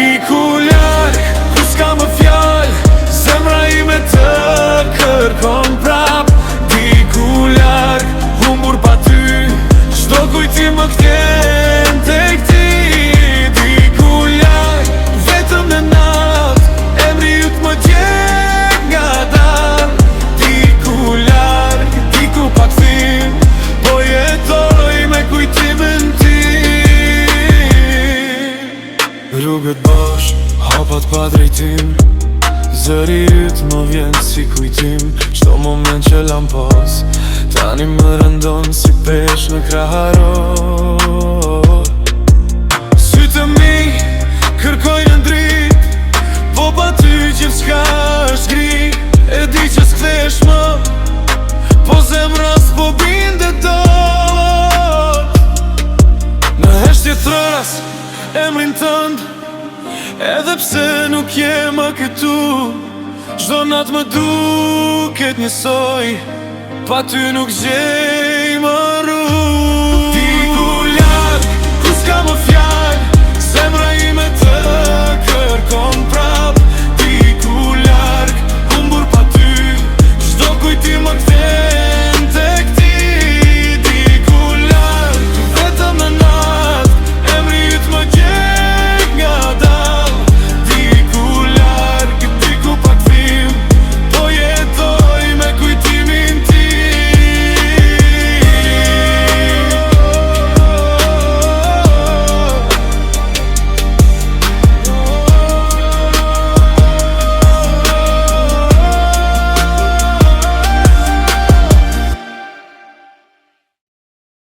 Diku larg, ku s'ka më fjall, zemra ime të kërkon prap. Diku larg, humbur pa ty, çdo kujtim më kthen tek ti. Diku larg, vetëm në nat, emri yt më djeg nga dal. Diku larg, diku pa kthim, po jetoj me kujtimin ti. Rrugët bosh, hapat pa drejtim, zëri yt më vjen si kujtim. Çdo moment që lam pas, tani më rëndon si pesh në kraharor. Sytë mi kërkojnë ndrit, po pa ty gjithçka është gri. E di që s'kthesh më, po zemra s'po bindet dot. Në heshtje throras emrin tënd, edhe pse nuk je më këtu. Çdo nat më duket njësoj, pa ty nuk gjej